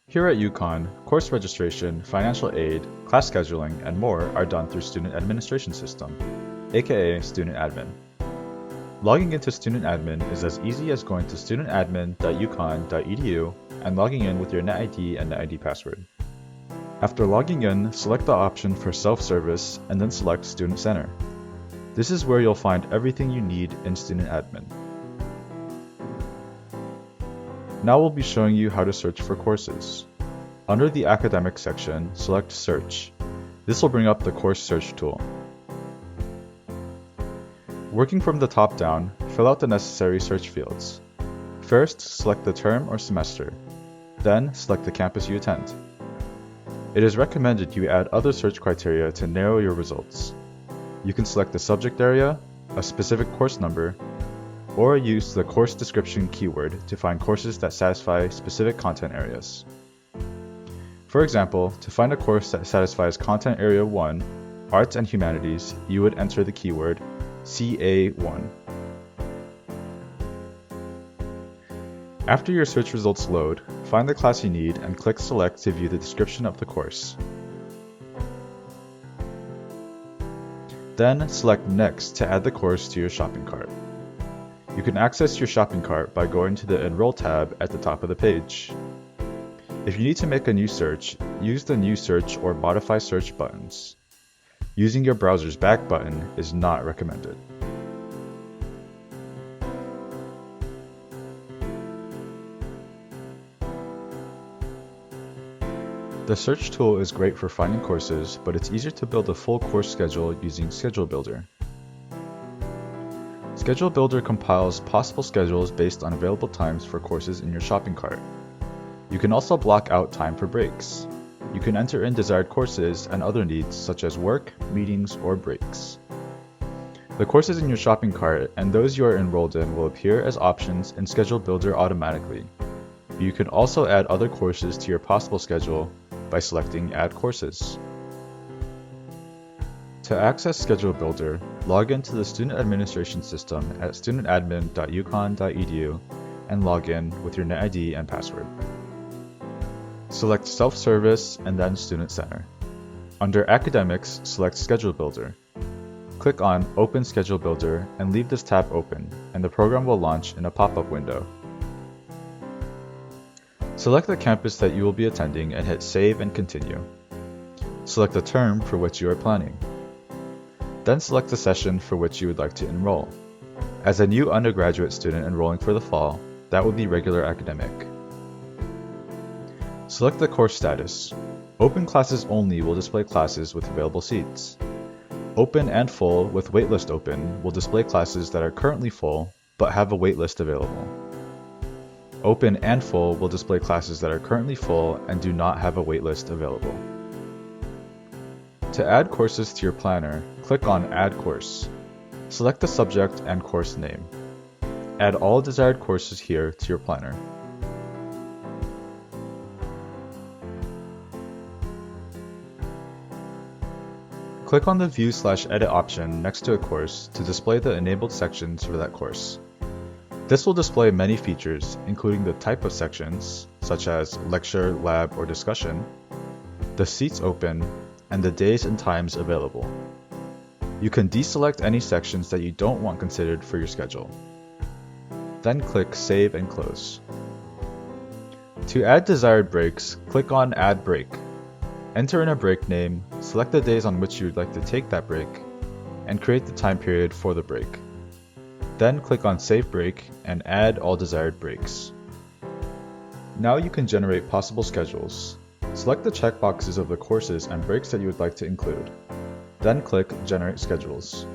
Here at UConn, course registration, financial aid, class scheduling, and more are done through Student Administration System, aka Student Admin. Logging into Student Admin is as easy as going to studentadmin.uconn.edu and logging in with your NetID and NetID password. After logging in, select the option for Self-Service and then select Student Center. This is where you'll find everything you need in Student Admin. Now we'll be showing you how to search for courses. Under the Academic section, select Search. This will bring up the Course Search tool. Working from the top down, fill out the necessary search fields. First, select the term or semester. Then, select the campus you attend. It is recommended you add other search criteria to narrow your results. You can select the subject area, a specific course number, or use the course description keyword to find courses that satisfy specific content areas. For example, to find a course that satisfies Content Area 1, Arts and Humanities, you would enter the keyword CA1. After your search results load, find the class you need and click Select to view the description of the course. Then select Next to add the course to your shopping cart. You can access your shopping cart by going to the Enroll tab at the top of the page. If you need to make a new search, use the New Search or Modify Search buttons. Using your browser's back button is not recommended. The search tool is great for finding courses, but it's easier to build a full course schedule using Schedule Builder. Schedule Builder compiles possible schedules based on available times for courses in your shopping cart. You can also block out time for breaks. You can enter in desired courses and other needs such as work, meetings, or breaks. The courses in your shopping cart and those you are enrolled in will appear as options in Schedule Builder automatically. You can also add other courses to your possible schedule by selecting Add Courses. To access Schedule Builder, log into the Student Administration System at studentadmin.uconn.edu and log in with your NetID and password. Select Self-Service and then Student Center. Under Academics, select Schedule Builder. Click on Open Schedule Builder and leave this tab open, and the program will launch in a pop-up window. Select the campus that you will be attending and hit Save and Continue. Select the term for which you are planning. Then select the session for which you would like to enroll. As a new undergraduate student enrolling for the fall, that would be regular academic. Select the course status. Open Classes Only will display classes with available seats. Open and Full with Waitlist Open will display classes that are currently full but have a waitlist available. Open and Full will display classes that are currently full and do not have a waitlist available. To add courses to your planner, click on Add Course. Select the subject and course name. Add all desired courses here to your planner. Click on the View/Edit option next to a course to display the enabled sections for that course. This will display many features, including the type of sections, such as lecture, lab, or discussion, the seats open, and the days and times available. You can deselect any sections that you don't want considered for your schedule. Then click Save and Close. To add desired breaks, click on Add Break. Enter in a break name, select the days on which you would like to take that break, and create the time period for the break. Then click on Save Break and add all desired breaks. Now you can generate possible schedules. Select the checkboxes of the courses and breaks that you would like to include. Then click Generate Schedules.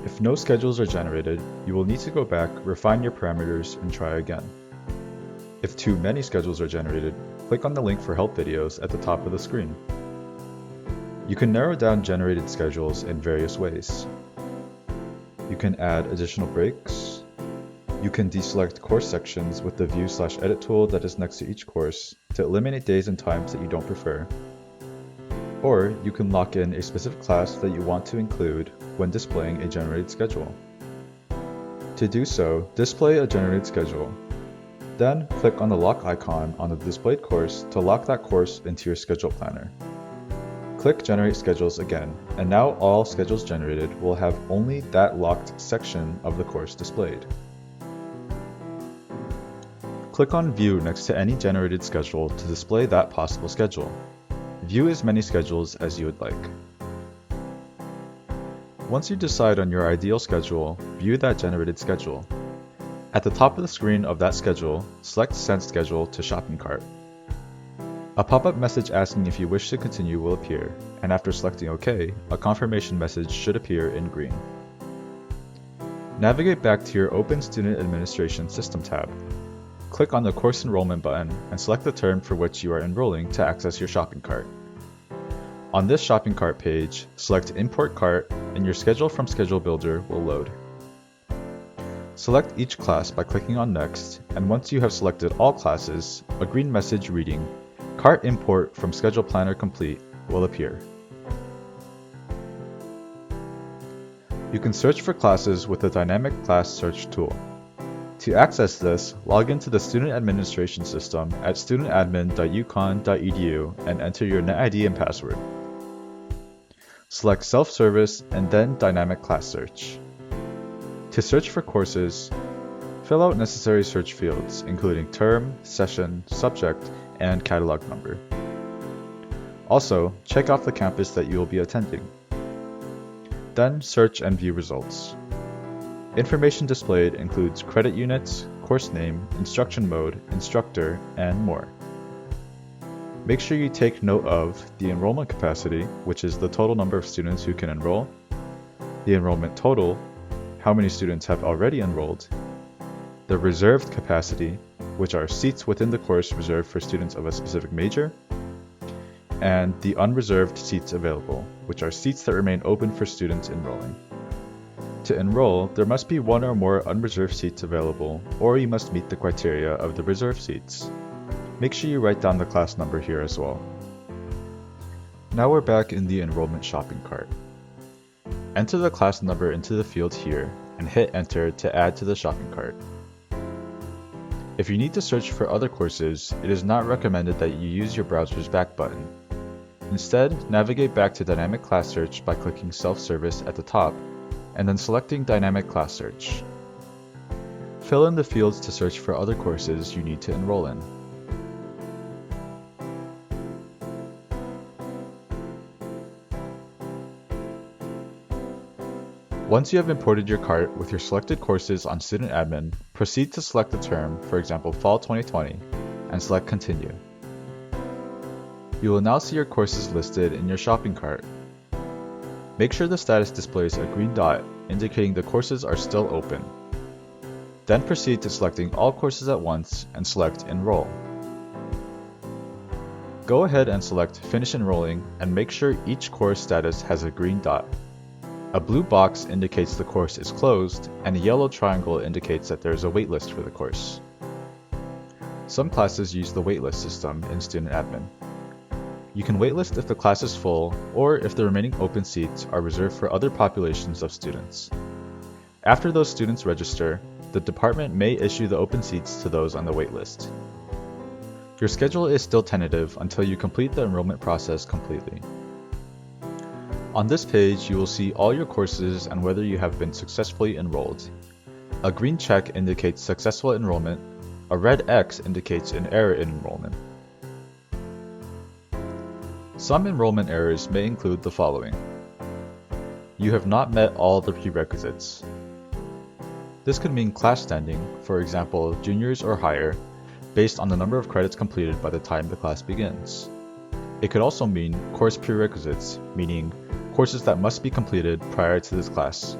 If no schedules are generated, you will need to go back, refine your parameters, and try again. If too many schedules are generated, click on the link for help videos at the top of the screen. You can narrow down generated schedules in various ways. You can add additional breaks. You can deselect course sections with the View/Edit tool that is next to each course to eliminate days and times that you don't prefer. Or you can lock in a specific class that you want to include when displaying a generated schedule. To do so, display a generated schedule. Then click on the lock icon on the displayed course to lock that course into your schedule planner. Click Generate Schedules again, and now all schedules generated will have only that locked section of the course displayed. Click on View next to any generated schedule to display that possible schedule. View as many schedules as you would like. Once you decide on your ideal schedule, view that generated schedule. At the top of the screen of that schedule, select Send Schedule to Shopping Cart. A pop-up message asking if you wish to continue will appear, and after selecting OK, a confirmation message should appear in green. Navigate back to your Open Student Administration System tab. Click on the Course Enrollment button and select the term for which you are enrolling to access your shopping cart. On this shopping cart page, select Import Cart and your schedule from Schedule Builder will load. Select each class by clicking on Next, and once you have selected all classes, a green message reading Cart Import from Schedule Planner Complete will appear. You can search for classes with the Dynamic Class Search tool. To access this, log into the Student Administration System at studentadmin.uconn.edu and enter your NetID and password. Select Self-Service and then Dynamic Class Search. To search for courses, fill out necessary search fields, including term, session, subject, and catalog number. Also, check off the campus that you will be attending. Then search and view results. Information displayed includes credit units, course name, instruction mode, instructor, and more. Make sure you take note of the enrollment capacity, which is the total number of students who can enroll, the enrollment total, how many students have already enrolled, the reserved capacity, which are seats within the course reserved for students of a specific major, and the unreserved seats available, which are seats that remain open for students enrolling. To enroll, there must be one or more unreserved seats available, or you must meet the criteria of the reserved seats. Make sure you write down the class number here as well. Now we're back in the enrollment shopping cart. Enter the class number into the field here and hit Enter to add to the shopping cart. If you need to search for other courses, it is not recommended that you use your browser's back button. Instead, navigate back to Dynamic Class Search by clicking Self-Service at the top and then selecting Dynamic Class Search. Fill in the fields to search for other courses you need to enroll in. Once you have imported your cart with your selected courses on Student Admin, proceed to select the term, for example Fall 2020, and select Continue. You will now see your courses listed in your shopping cart. Make sure the status displays a green dot indicating the courses are still open. Then proceed to selecting all courses at once and select Enroll. Go ahead and select Finish Enrolling and make sure each course status has a green dot. A blue box indicates the course is closed, and a yellow triangle indicates that there is a waitlist for the course. Some classes use the waitlist system in Student Admin. You can waitlist if the class is full, or if the remaining open seats are reserved for other populations of students. After those students register, the department may issue the open seats to those on the waitlist. Your schedule is still tentative until you complete the enrollment process completely. On this page, you will see all your courses and whether you have been successfully enrolled. A green check indicates successful enrollment. A red X indicates an error in enrollment. Some enrollment errors may include the following. You have not met all the prerequisites. This could mean class standing, for example, juniors or higher, based on the number of credits completed by the time the class begins. It could also mean course prerequisites, meaning courses that must be completed prior to this class.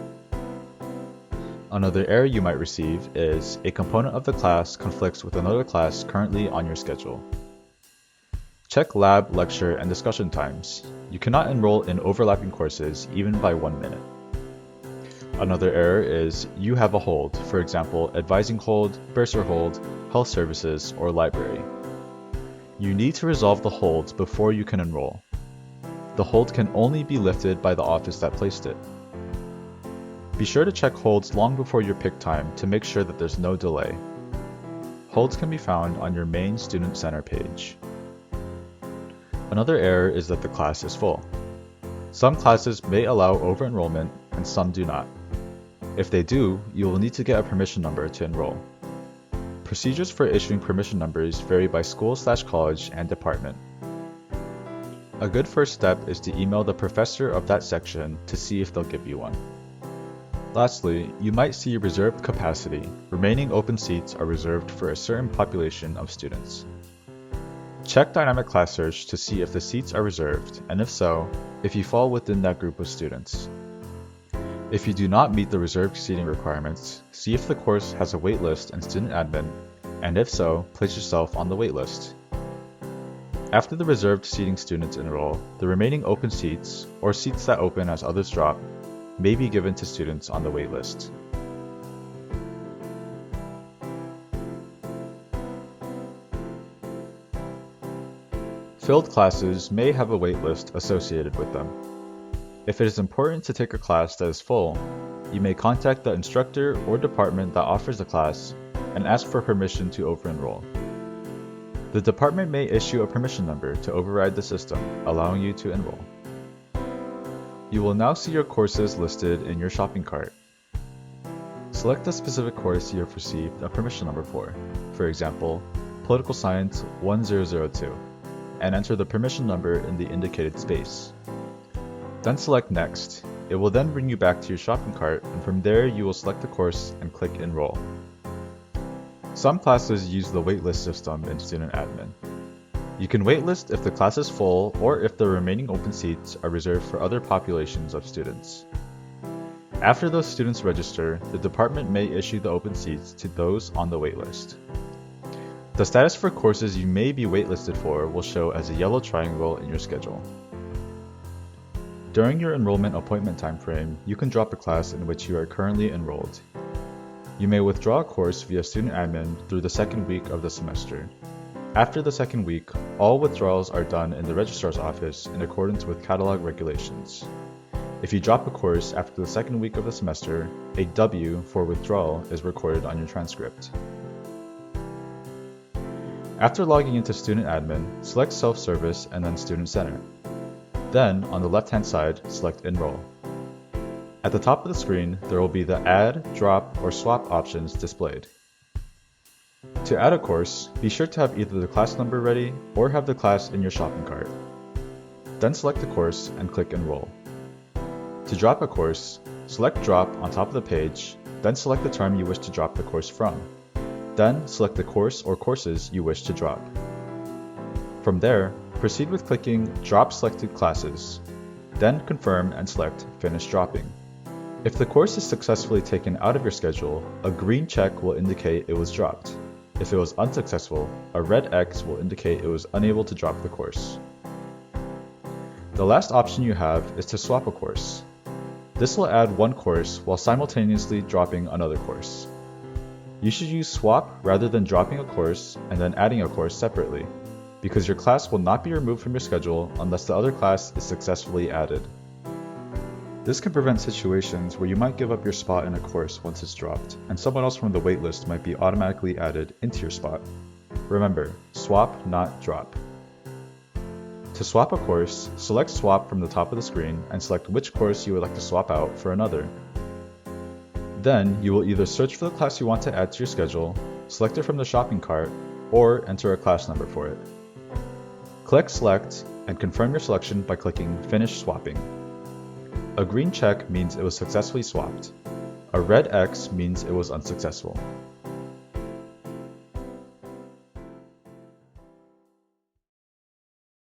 Another error you might receive is a component of the class conflicts with another class currently on your schedule. Check lab, lecture, and discussion times. You cannot enroll in overlapping courses even by 1 minute. Another error is you have a hold, for example, advising hold, bursar hold, health services, or library. You need to resolve the holds before you can enroll. The hold can only be lifted by the office that placed it. Be sure to check holds long before your pick time to make sure that there's no delay. holds can be found on your main Student Center page. Another error is that the class is full. Some classes may allow over-enrollment and some do not. If they do, you will need to get a permission number to enroll. Procedures for issuing permission numbers vary by school/college and department. A good first step is to email the professor of that section to see if they'll give you one. Lastly, you might see reserved capacity. Remaining open seats are reserved for a certain population of students. Check Dynamic Class Search to see if the seats are reserved, and if so, if you fall within that group of students. If you do not meet the reserved seating requirements, see if the course has a waitlist and student admin, and if so, place yourself on the waitlist. After the reserved seating students enroll, the remaining open seats, or seats that open as others drop, may be given to students on the waitlist. Filled classes may have a waitlist associated with them. If it is important to take a class that is full, you may contact the instructor or department that offers the class and ask for permission to over-enroll. The department may issue a permission number to override the system, allowing you to enroll. You will now see your courses listed in your shopping cart. Select the specific course you have received a permission number for example, Political Science 1002, and enter the permission number in the indicated space. Then select Next. It will then bring you back to your shopping cart, and from there you will select the course and click Enroll. Some classes use the waitlist system in Student Admin. You can waitlist if the class is full or if the remaining open seats are reserved for other populations of students. After those students register, the department may issue the open seats to those on the waitlist. The status for courses you may be waitlisted for will show as a yellow triangle in your schedule. During your enrollment appointment timeframe, you can drop a class in which you are currently enrolled. You may withdraw a course via Student Admin through the second week of the semester. After the second week, all withdrawals are done in the registrar's office in accordance with catalog regulations. If you drop a course after the second week of the semester, a W for withdrawal is recorded on your transcript. After logging into Student Admin, select Self-Service and then Student Center. Then, on the left-hand side, select Enroll. At the top of the screen, there will be the Add, Drop, or Swap options displayed. To add a course, be sure to have either the class number ready or have the class in your shopping cart. Then select the course and click Enroll. To drop a course, select Drop on top of the page, then select the term you wish to drop the course from. Then select the course or courses you wish to drop. From there, proceed with clicking Drop Selected Classes. Then confirm and select Finish Dropping. If the course is successfully taken out of your schedule, a green check will indicate it was dropped. If it was unsuccessful, a red X will indicate it was unable to drop the course. The last option you have is to swap a course. This will add one course while simultaneously dropping another course. You should use swap rather than dropping a course and then adding a course separately, because your class will not be removed from your schedule unless the other class is successfully added. This can prevent situations where you might give up your spot in a course once it's dropped, and someone else from the waitlist might be automatically added into your spot. Remember, swap, not drop. To swap a course, select Swap from the top of the screen and select which course you would like to swap out for another. Then, you will either search for the class you want to add to your schedule, select it from the shopping cart, or enter a class number for it. Click Select and confirm your selection by clicking Finish Swapping. A green check means it was successfully swapped. A red X means it was unsuccessful.